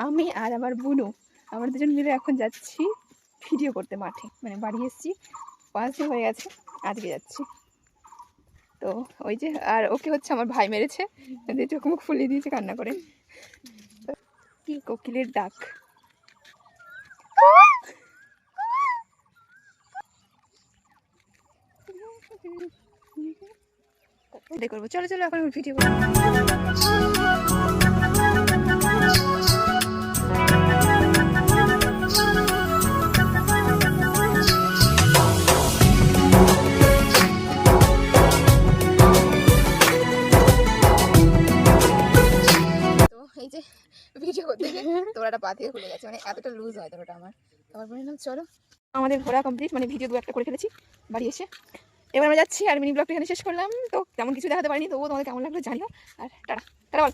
আমি আর আমার বুনু আমরা দুজন মিলে এখন যাচ্ছি ভিডিও করতে মাঠে, মানে বাড়ি এসেছি 5 দিন হয়ে গেছে, আজকে যাচ্ছি। তো ওই যে, আর ওকে হচ্ছে আমার ভাই মেরেছে, চোখ মুখ ফুলিয়ে দিয়েছে কান্না করে। কি কোকিলের ডাক! করবো, চলো চলো এখন ভিডিও করবো। এই যে ভিডিও করতে তোরাটা পা থেকে খুলে গেছে, মানে এতটা লুজ হয় তোরাটা আমার। আমার বলে না চলো, আমাদের ঘোরা কমপ্লিট, মানে ভিডিও 2-1টা করে ফেলেছি বাড়ি এসে। এবার আমরা যাচ্ছি, আর মিনি ব্লগটা এখানে শেষ করলাম। তো তেমন কিছু দেখাতে পারিনি, তবুও তোমাদের কেমন লাগলো জানিও। আর টাটা টাটা বল।